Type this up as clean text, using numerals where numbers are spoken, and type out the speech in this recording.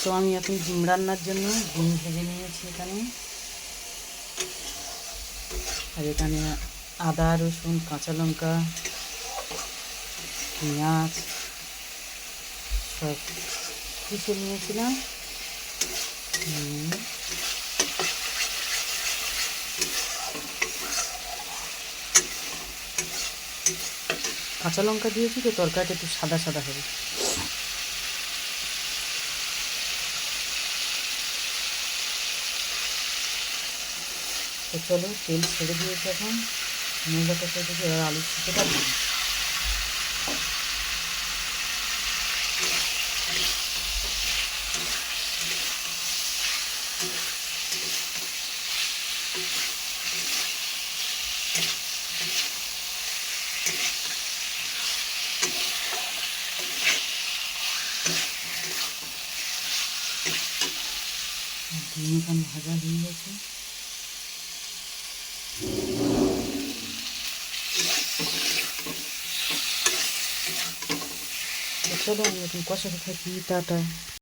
তো আমি এখন ডিম রান্নার জন্য ডিম ভেজে নিয়েছি এখানে। আর এখানে আদা, রসুন, কাঁচা লঙ্কা, পেঁয়াজ সব পিষে নিয়েছিলাম। কাঁচা লঙ্কা দিয়েছি তো তরকারিটা একটু সাদা সাদা হবে। তো চলো, তেল ছেড়ে দিয়েছে এখন, মূলাটা ছেড়ে দিয়েছে, এবার আলু সিদ্ধটা দিই। ডিম এখানে ভাজা হয়ে গেছে। চলো আমি এখন কষাতে থাকি। টাটা।